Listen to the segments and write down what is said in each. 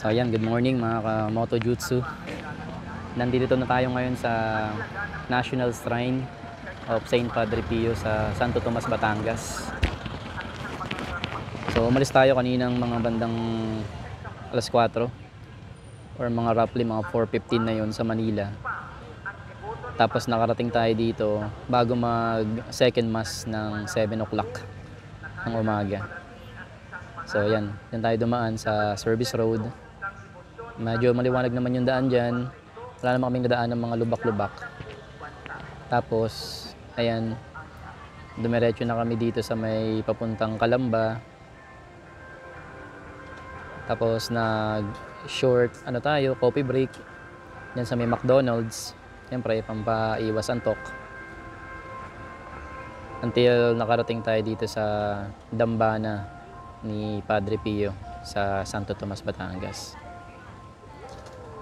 So ayan, good morning mga ka-Moto Jutsu. Nandito na tayo ngayon sa National Shrine of Saint Padre Pio sa Santo Tomas, Batangas. So umalis tayo kaninang mga bandang alas 4 or mga roughly mga 4:15 na yon sa Manila. Tapos nakarating tayo dito bago mag second mass ng 7 o'clock ng umaga. So yan, yan tayo dumaan sa service road. Medyo maliwanag naman yung daan dyan. Wala naman kaming nadaan ng mga lubak-lubak. Tapos, ayan, dumiretso na kami dito sa may papuntang Calamba. Tapos nag-short, coffee break. Yan sa may McDonald's. Siyempre, pampaiwas antok. Until nakarating tayo dito sa dambana ni Padre Pio sa Santo Tomas, Batangas.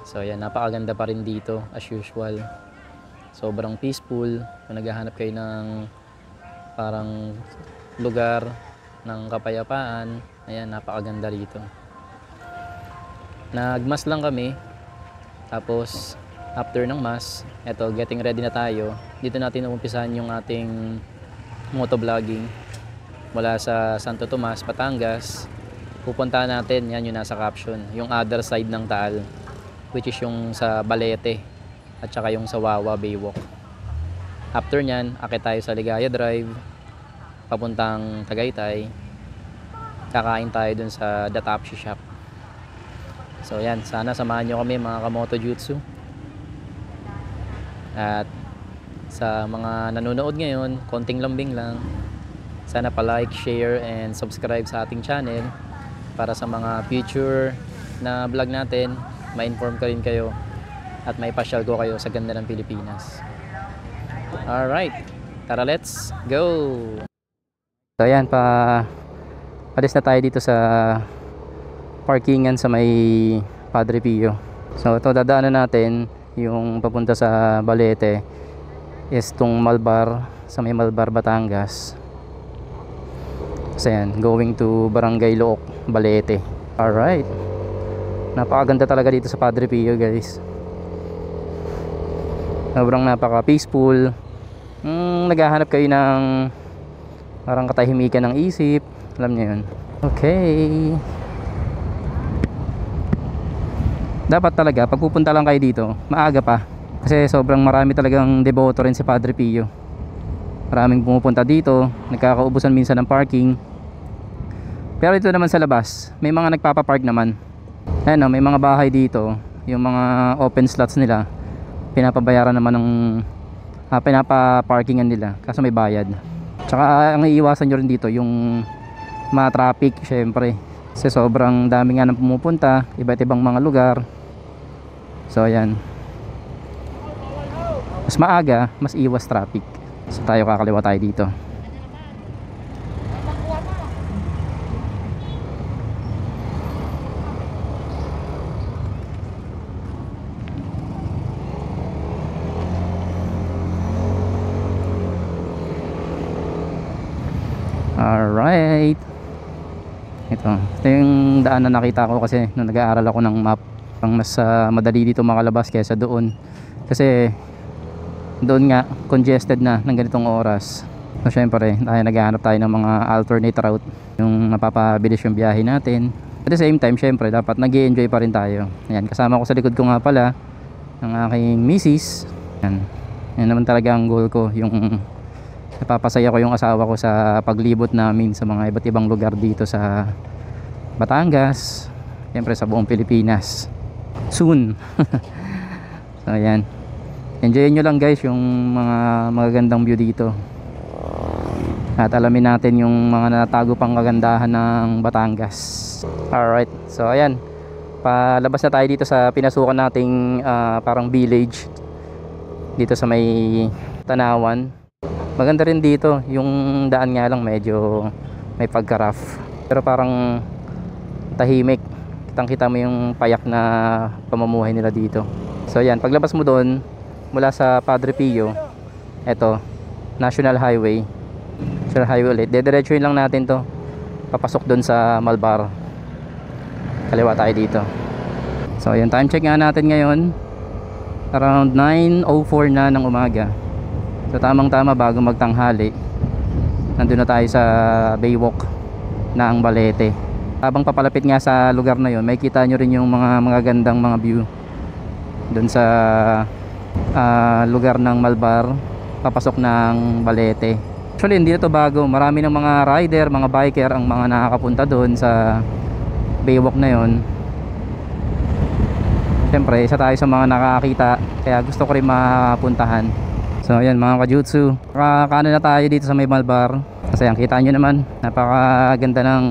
So ayan, napakaganda pa rin dito as usual. Sobrang peaceful. Kung naghahanap kayo ng parang lugar ng kapayapaan, ayan, napakaganda rito. Nagmas lang kami. Tapos after ng mass, eto, getting ready na tayo. Dito natin umpisahan yung ating motovlogging mula sa Santo Tomas, Batangas. Pupuntahan natin, yan yung nasa caption, yung other side ng Taal, which is yung sa Balete at saka yung sa Wawa Baywalk. After nyan, akit tayo sa Ligaya Drive papuntang Tagaytay. Kakain tayo dun sa The Tapsi Shop. So yan, sana samahan nyo kami mga ka-Moto Jutsu. At sa mga nanonood ngayon, konting lambing lang, sana pa-like, share, and subscribe sa ating channel para sa mga future na vlog natin, ma-inform ka rin kayo at may pasyal ko kayo sa ganda ng Pilipinas. Alright, tara, let's go! So ayan, alis na tayo dito sa parkingan sa may Padre Pio. So ito, dadaanan natin yung papunta sa Balete is tong Malbar, sa may Malbar, Batangas. So yan, going to Barangay Look, Balete. Alright, napakaganda talaga dito sa Padre Pio, guys. Sobrang napaka peaceful. Naghahanap kayo ng parang katahimikan ng isip, alam niyo yun. Okay, dapat talaga pag pupunta lang kayo dito maaga pa, kasi sobrang marami talagang deboto rin si Padre Pio. Maraming pumupunta dito, nagkakaubusan minsan ng parking. Pero ito naman sa labas, may mga nagpapapark naman. Ayan, may mga bahay dito, yung mga open slots nila, pinapabayaran naman ng pinapaparkingan nila, kaso may bayad. Tsaka ang iiwasan nyo rin dito yung mga traffic, syempre, kasi sobrang dami nga nang pumupunta, iba't ibang mga lugar. So ayan, mas maaga, mas iwas traffic. So tayo, kakaliwa tayo dito. Alright, ito yung daan na nakita ko kasi nung nag-aaral ako ng map. Pang mas madali dito makalabas kaysa doon, kasi doon nga congested na ng ganitong oras. So syempre naghahanap tayo ng mga alternate route, yung mapapabilis yung biyahe natin. At the same time, syempre dapat nag-i-enjoy pa rin tayo. Ayan, kasama ko sa likod ko nga pala ang aking misis. Yan naman talaga ang goal ko, yung napapasaya ko yung asawa ko sa paglibot namin sa mga iba't ibang lugar dito sa Batangas, syempre sa buong Pilipinas soon. So ayan, enjoyin nyo lang guys yung mga magagandang view dito, at alamin natin yung mga natago pang kagandahan ng Batangas. Alright, so ayan, palabas na tayo dito sa pinasukan nating parang village dito sa may Tanawan. Maganda rin dito, yung daan nga lang medyo may pagka-rough, pero parang tahimik. Kitang kita mo yung payak na pamumuhay nila dito. So ayan, paglabas mo doon mula sa Padre Pio, eto, National Highway ulit, dediretsuhin lang natin to papasok doon sa Malbar. Kaliwa tayo dito. So ayan, time check nga natin ngayon, around 9:04 na ng umaga. So tamang tama bago magtanghali, nandun na tayo sa Baywalk ng Balete. Habang papalapit nga sa lugar na yon, may kita nyo rin yung mga gandang mga view dun sa lugar ng Malbar papasok ng Balete. Actually hindi na to bago, marami ng mga rider, mga biker ang mga nakakapunta dun sa Baywalk na yon. Siyempre isa tayo sa mga nakakita, kaya gusto ko rin mapuntahan. So ayan mga kajutsu, kanan na tayo dito sa may Malbar. Kasi ang kita nyo naman, napakaganda ng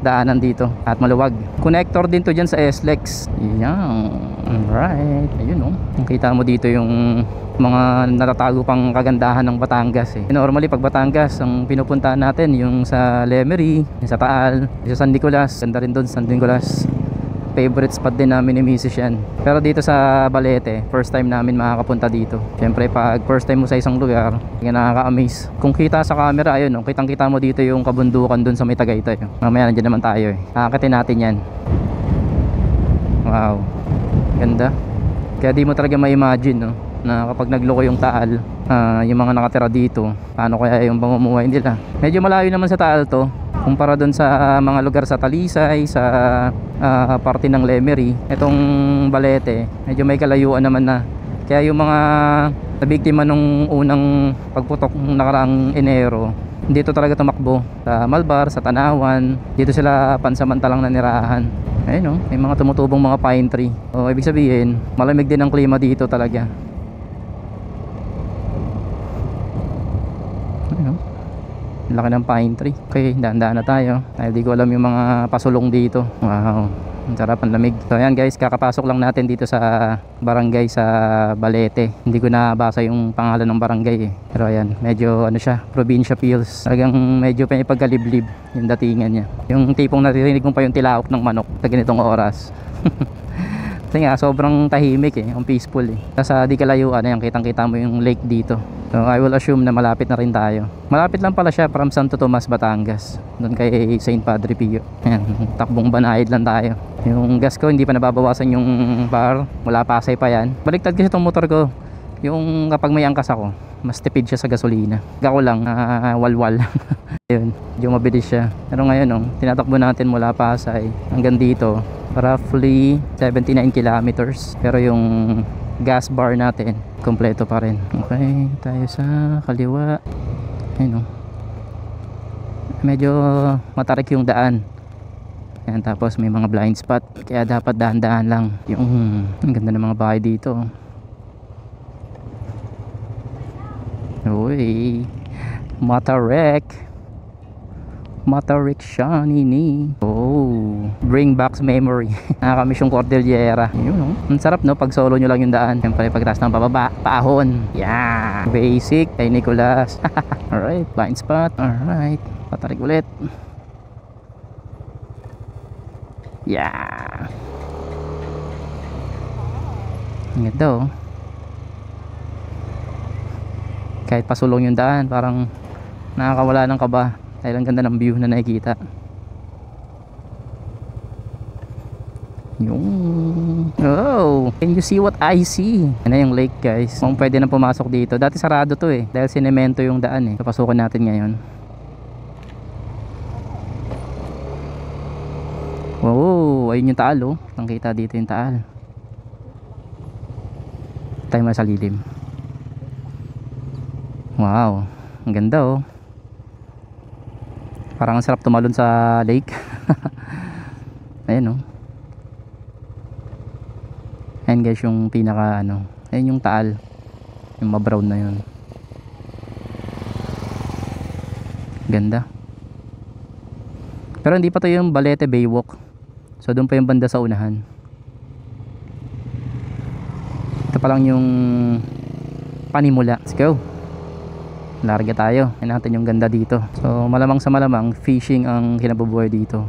daanan dito at maluwag. Connector din to dyan sa SLEX. Yan, alright. Ayun ang kita mo dito yung mga natatago pang kagandahan ng Batangas eh. Normally pag Batangas, ang pinupuntahan natin yung sa Lemery, yung sa Taal, yung sa San Nicolas. Ganda rin doon San Nicolas. Favorite spot din namin ni Mrs. yan. Pero dito sa Balete, first time namin makakapunta dito. Siyempre pag first time mo sa isang lugar, nakaka-amaze. Kung kita sa camera, ayun kitang kita mo dito yung kabundukan dun sa may Tagaytay. Mamaya nandiyan naman tayo eh. Akatin natin yan. Wow, ganda. Kaya di mo talaga ma-imagine na kapag nagloko yung Taal, yung mga nakatira dito, paano kaya yung pamumuhay nila. Medyo malayo naman sa Taal to kumpara doon sa mga lugar sa Talisay, sa parte ng Lemery. Itong Balete medyo may kalayuan naman na, kaya yung mga nabiktima nung unang pagputok ng nakaraang Enero, dito talaga tumakbo sa Malbar, sa Tanawan. Dito sila pansamantalang nanirahan. Ayun may mga tumutubong mga pine tree. O ibig sabihin malamig din ang klima dito talaga. Laki ng pine tree. Okay, daan-daan na tayo. Dahil di ko alam yung mga pasulong dito. Wow, ang sarap, ang lamig. So ayan guys, kakapasok lang natin dito sa barangay sa Balete. Hindi ko nabasa yung pangalan ng barangay eh. Pero ayan, medyo siya, probinsya feels. Talagang medyo pagkaliblib yung datingan niya. Yung tipong naririnig mo pa yung tilaok ng manok sa ganitong oras. Kasi nga sobrang tahimik ang peaceful eh. Sa di kalayuan, ayan, kitang-kita mo yung lake dito. So I will assume na malapit na rin tayo. Malapit lang pala siya from Santo Tomas, Batangas, doon kay Saint Padre Pio. Ayan, takbong banayad lang tayo. Yung gas ko hindi pa nababawasan yung bar, mula Pasay pa yan. Baliktad kasi itong motor ko. Yung kapag may angkas ako, mas tipid siya sa gasolina. Ako lang, walwal. Ayun, medyo mabilis siya. Pero ngayon tinatakbo natin mula Pasay hanggang dito, roughly 79 kilometers. Pero yung gas bar natin kompleto pa rin. Okay, tayo sa kaliwa. Ayun medyo matarik yung daan. Ayan, tapos may mga blind spot, kaya dapat dahan-dahan lang. Ang ganda ng mga bahay dito. Uy, Matarik siya nini. Bring back memory. Nakakamiss yung Cordillera. Yun ang sarap pag solo nyo lang yung daan. Siyempre pagtaas ng pababa, paahon. Yeah, basic kay Nicolas. Alright, blind spot. Alright, patarik ulit. Yeah, ang ganda kahit pasulong yung daan, parang nakakawala ng kaba dahil ang ganda ng view na nakikita. Can you see what I see? Yan na yung lake guys. Kung pwede na pumasok dito. Dati sarado to dahil sinemento yung daan Papasukin natin ngayon. Wow, ayun yung Taal Nakita dito yung Taal. Tayo sa lilim. Wow, ang ganda Parang ang sarap tumalon sa lake. Ayan Ayan guys yung pinaka Ayan yung Taal, yung ma-brown na yun. Ganda. Pero hindi pa to yung Balete Baywalk. So doon pa yung banda sa unahan. Ito pa lang yung panimula. Let's go. Larga tayo. Ayan natin yung ganda dito. So malamang sa malamang fishing ang kinabubuhay dito.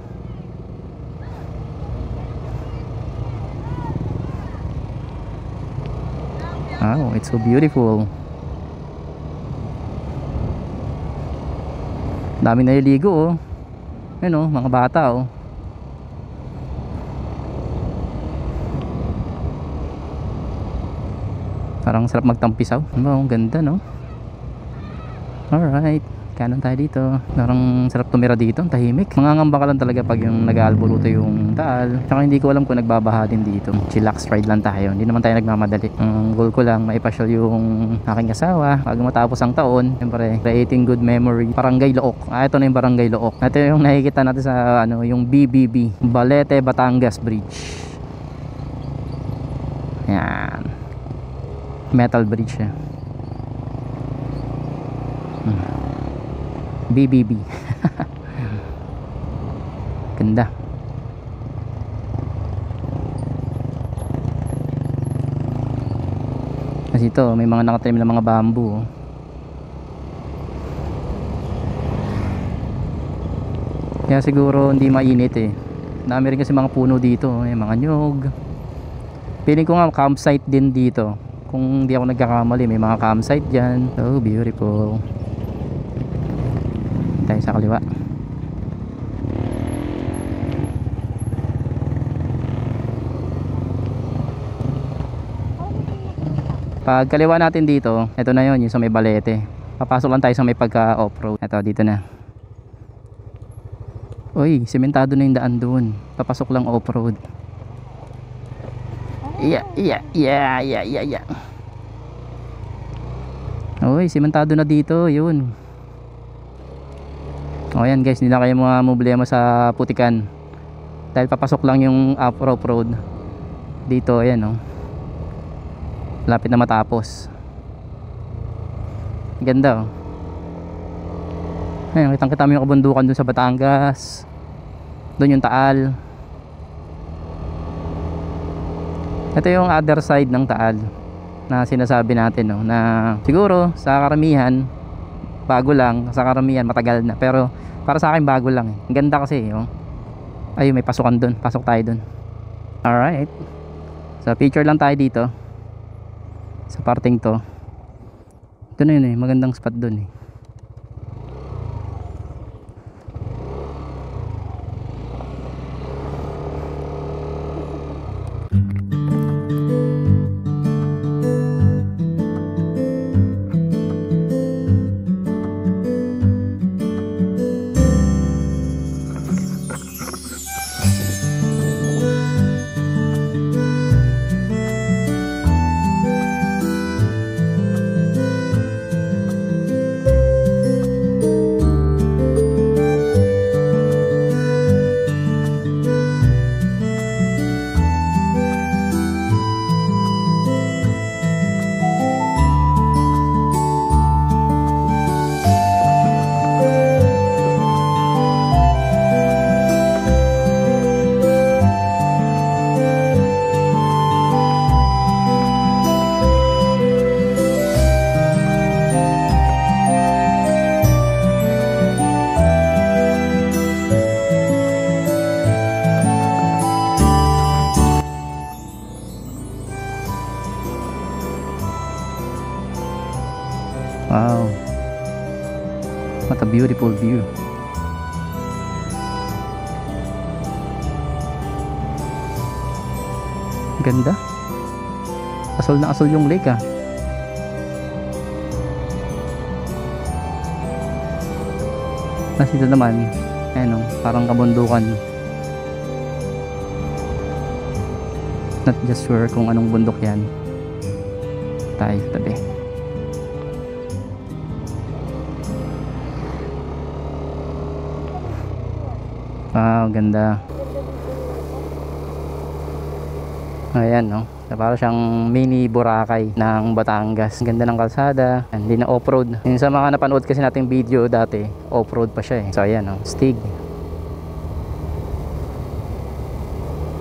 Wow, it's so beautiful. Dami naliligo Ayun mga bata Parang sarap magtampisaw. Ang ganda, no? Alright, kanan tayo dito. Parang sarap tumira dito, ang tahimik. Mangangamba ka lang talaga pag yung nag-aalburuto yung Taal. Tsaka hindi ko alam kung nagbabaha din dito. Chillax ride lang tayo, hindi naman tayo nagmamadali. Ang goal ko lang, maipasyal yung aking asawa bago matapos ang taon. Siyempre, creating good memory. Barangay Look. Ito na yung Barangay Look. Ito yung nakikita natin sa yung BBB, Balete Batangas Bridge. Yan, metal bridge siya. BBB. Ganda. Kasi ito may mga nakatanim na mga bamboo. Kaya siguro hindi mainit eh. Dami rin kasi mga puno dito, may mga nyog. Feeling ko nga campsite din dito. Kung hindi ako nagkakamali, may mga campsite dyan. So beautiful. Tayo sa kaliwa. Pag kaliwa natin dito, ito na yon, yung sa may Balete. Papasok lang tayo sa may pagka off-road. Ito dito na. Uy, sementado na yung daan doon. Papasok lang off-road. Yeah. Uy, sementado na dito, yun. O yan guys, hindi na kayo mga problema sa putikan. Dahil papasok lang yung off-road dito, ayan o. Lapit na matapos. Ganda o. Ayan, kitang-kita mo yung kabundukan dun sa Batangas. Dun yung Taal. Ito yung other side ng Taal na sinasabi natin, no, na siguro sa karamihan bago lang, sa karamihan matagal na, pero para sa akin bago lang eh. Ang ganda kasi oh. Ayun, may pasukan dun, pasok tayo dun. Alright, so picture lang tayo dito sa parting to. Ito na yun eh, magandang spot dun eh. Wow, what a beautiful view. Ganda. Asol na asol yung lake ah. Tapos dito naman, ayan o, parang kabundukan. Not just sure kung anong bundok yan. Tayo sa tabi. Wow, ganda. Ayan no, para siyang mini Boracay ng Batangas. Ganda ng kalsada, hindi na off-road. Yung sa mga napanood kasi nating video dati, off-road pa siya eh. So ayan no, Stig.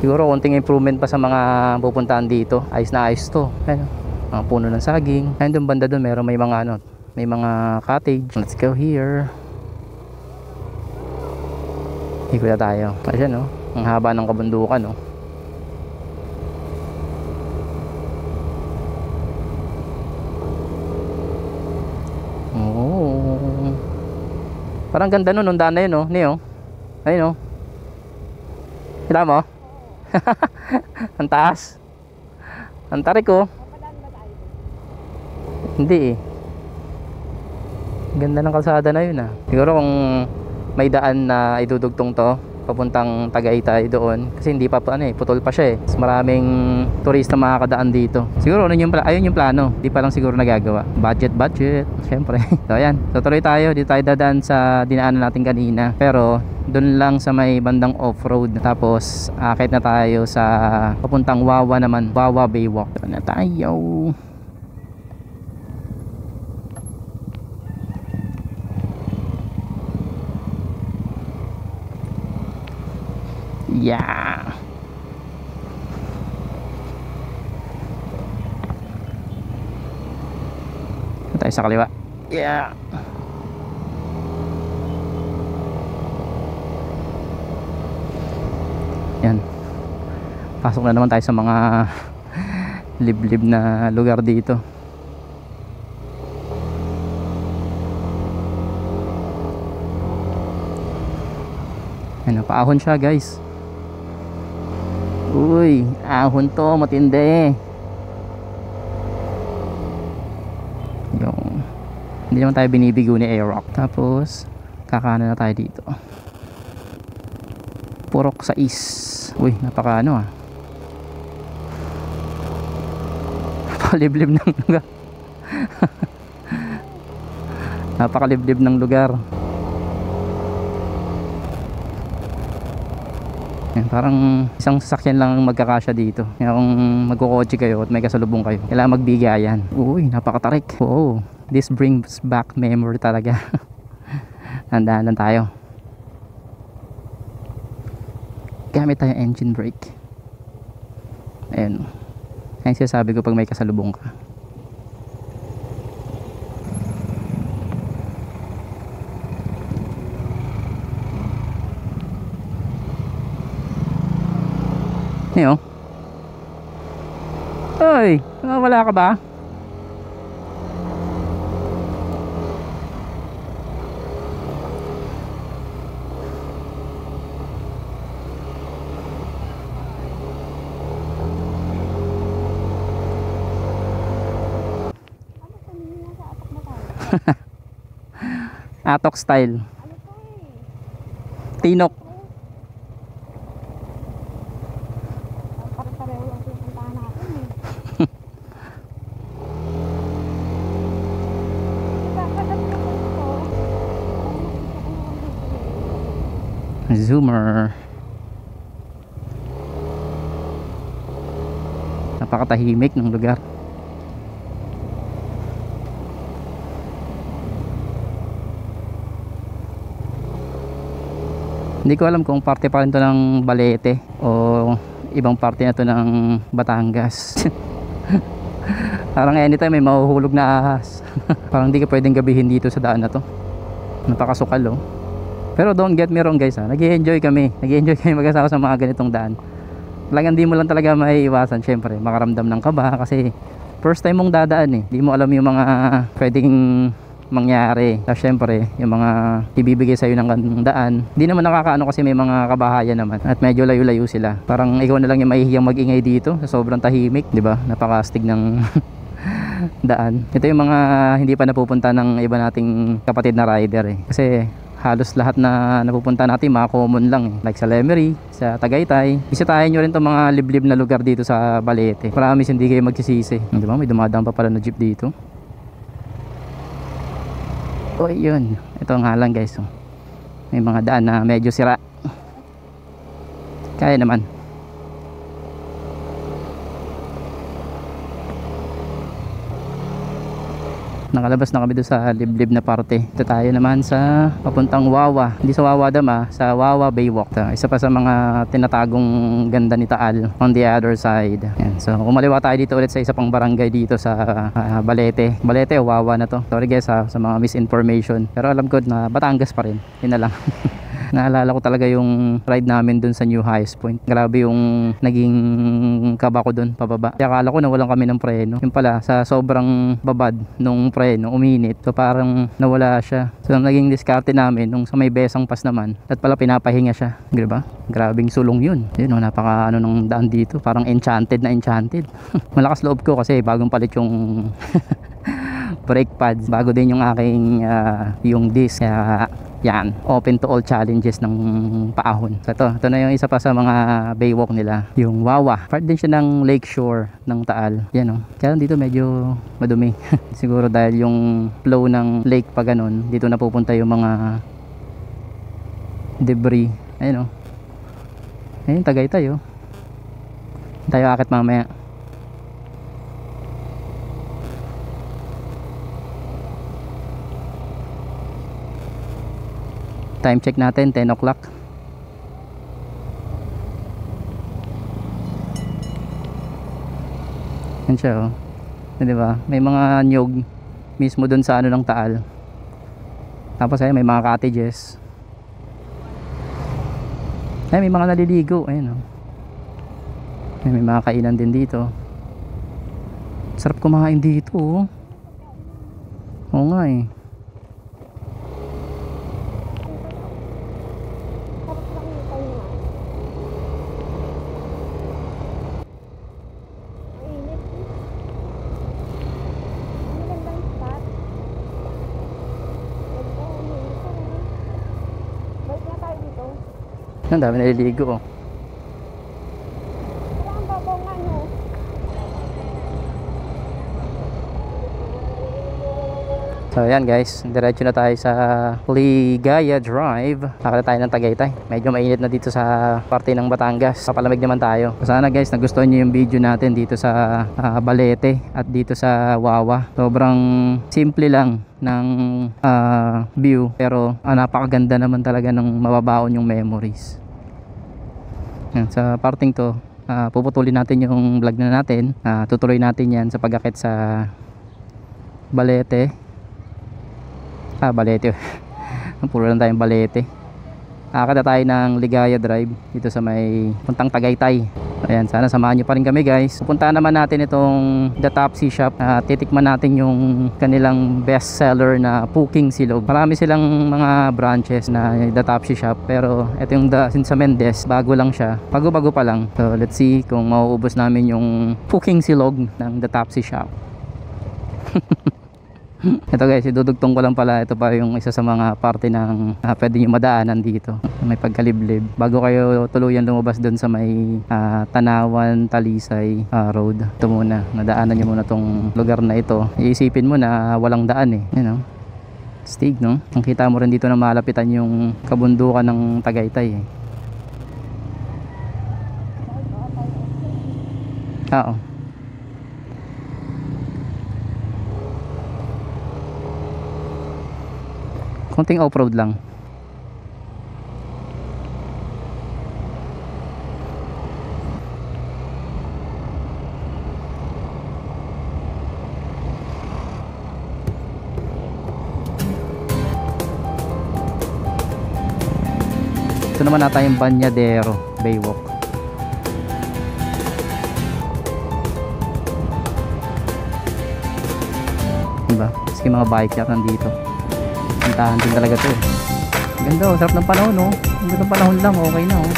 Siguro konting improvement pa sa mga pupuntahan dito. Ayos na ayos to. Ayan, mga puno ng saging. Ayan doon banda doon, meron may mga ano, may mga cottage. Let's go here. Ikot na tayo. Ayan no, ang haba ng kabundukan no. Oh. Parang ganda nun, nung daan na yun no, Neo. Ayun no. Kita mo? Ang taas. Ang tarik oh. Hindi eh. Ganda ng kalsada na yun ah. Siguro kung may daan na idudugtong to papuntang Tagaytay doon, kasi hindi pa putol pa siya eh. Mas maraming turista makakadaan dito. Siguro ayun yung plano. Di pa lang siguro nagagawa. Budget syempre. So ayan, so tuloy tayo. Dito tayo dadaan sa dinaanan natin kanina, pero doon lang sa may bandang off-road. Tapos akit na tayo sa papuntang Wawa naman, Wawa Baywalk. Doon na tayo. Yeah. Tayo sa kaliwa. Yeah. Yan. Pasok na naman tayo sa mga liblib na lugar dito. Yan, paahon siya guys. Uy, ahon to, matindi. Yung hindi naman tayo binibigo ni Aerox. Tapos kakanan na tayo dito. Purok sa is. Uy, napaka ano ah. Napakaliblib ng lugar. Napakaliblib ng lugar. Yan, parang isang sasakyan lang magkakasya dito. Kaya kung magkukotse kayo at may kasalubong kayo, kailangan magbigayan. Uy, napakatarik. Oo, this brings back memory talaga. Handaan lang tayo. Gamit tayo engine brake. Ayun. Kaya sinasabi ko pag may kasalubong ka. Niyo. Oy, wala ka ba? Atok style. Tinok. Zoomer. Napakatahimik ng lugar. Hindi ko alam kung parte pa rin to ng Balete o ibang parte na to ng Batangas. Parang anytime may mahuhulog na ahas. Parang hindi ka pwedeng gabihin dito sa daan na to. Napakasukal oh. Pero don't get me wrong guys ha, nag-i-enjoy kami mag-asawa sa mga ganitong daan. Talagang di mo lang talaga maiiwasan syempre makaramdam ng kaba kasi first time mong dadaan eh. Di mo alam yung mga pwedeng mangyari. Tapos syempre yung mga ibibigay sa'yo ng daan, di naman nakakaano kasi may mga kabahayan naman at medyo layo-layo sila. Parang ikaw na lang yung mahihiyang mag-ingay dito sa sobrang tahimik, di ba? Napakastig ng daan. Ito yung mga hindi pa napupunta ng iba nating kapatid na rider eh. Kasi halos lahat na napupunta natin mga common lang eh. Like sa Lemery, sa Tagaytay. Bisitahin nyo rin itong mga liblib na lugar dito sa Balete. Promise hindi kayo magsisisi. Di ba? May dumadaan pa pala na jeep dito. Oh yun. Ito nga lang guys. May mga daan na medyo sira. Kaya naman. Nakalabas na kami doon sa liblib na parte. Ito tayo naman sa papuntang Wawa. Hindi sa Wawa Dam sa Wawa Baywalk. Isa pa sa mga tinatagong ganda ni Taal on the other side. Yan. So kumaliwa tayo dito ulit sa isa pang barangay dito sa Balete. Balete o Wawa na to. Sorry guys sa mga misinformation. Pero alam ko na Batangas pa rin. Yun na lang. Naalala ko talaga yung ride namin dun sa New Highest Point. Grabe yung naging kaba ko dun pababa. Kaya akala ko nawalan kami ng preno. Yung pala sa sobrang babad nung preno uminit. So parang nawala siya. So naging diskarte namin nung sa may Besang Pass naman. At pala pinapahinga siya. Diba? Grabing sulong yun. Yun napaka ano ng daan dito. Parang enchanted na enchanted. Malakas loob ko kasi bagong palit yung brake pads, bago din yung aking yung disc. Kaya yan, open to all challenges ng paahon. So ito na yung isa pa sa mga baywalk nila, yung Wawa. Part din siya ng lakeshore ng Taal. Yan o. Kaya dito medyo madumi. Siguro dahil yung flow ng lake pa ganun, dito napupunta yung mga debris. Ayun o. Ayun, Tagaytay o. Tayo akit mamaya. Time check natin 10 o'clock. Yan siya oh. Diba? May mga nyog mismo dun sa ano ng Taal. Tapos ay may mga cottages. Ay may mga naliligo. Ayun oh. Ay, may mga kainan din dito. Sarap kumain dito oh. Oo nga eh. Ang dami naliligo oh. So ayan guys, diretso na tayo sa Ligaya Drive. Nakita tayo ng Tagaytay. Medyo mainit na dito sa parte ng Batangas. Papalamig naman tayo. Sana guys, nagustuhan nyo yung video natin dito sa Balete at dito sa Wawa. Sobrang simple lang ng view, pero napakaganda naman talaga ng mababaon yung memories. Yan, sa parting to puputulin natin yung vlog na natin. Tutuloy natin yan sa pag-akit sa Balete. Balete puro lang tayong Balete. Akit tayo ng Ligaya Drive dito sa may puntang Tagaytay. Ayan, sana samahan nyo pa rin kami guys. Pupunta naman natin itong The Topsy Shop. Titikman natin yung kanilang best seller na puking silog. Marami silang mga branches na The Topsy Shop, pero ito yung sa Mendez, bago lang siya, bago pa lang. So let's see kung mauubos namin yung puking silog ng The Topsy Shop. Ito guys, idudugtong ko lang pala. Ito pa yung isa sa mga parte ng pwede nyo madaanan dito. May pagkaliblib bago kayo tuluyan lumabas doon sa may Tanawan Talisay Road. Ito muna, nadaanan nyo muna tong lugar na ito. Iisipin mo na walang daan eh, you know? Stig no? Ang kita mo rin dito na malapitan yung kabundukan ng Tagaytay eh. Oo. Konting off-road lang. Ito naman nata yung Banyadero Baywalk. Diba? Maski mga bike yak nandito. Puntahan din talaga to. Ganda oh, sarap ng panahon oh. Ang ganda ng panahon lang, okay na oh.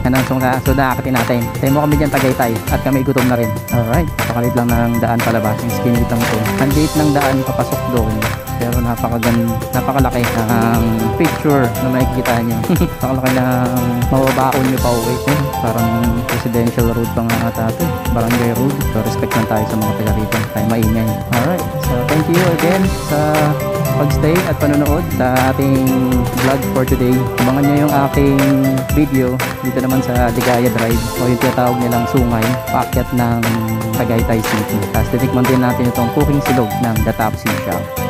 Yan ang nakakatin natin. Tayo mo kami dyan Tagaytay at kami gutom na rin. Alright, napakalit lang ng daan palabas. Yung skinny lang to. Ang liit ng daan papasok doon, pero napakalaki ng picture na makikita nyo. Napakalaki ng mababaon nyo pa uwi. Parang residential road pa nga ata ito, barangay road. So respect lang tayo sa mga taga rito, tayo maingay. Alright, so thank you again sa pagstay at panonood sa ating vlog for today. Abangan nyo yung aking video dito naman sa Ligaya Drive, o yung tinatawag nilang sungay, paakyat ng Tagaytay City. Tapos titikman din natin itong cooking silog ng The Topsy Shop.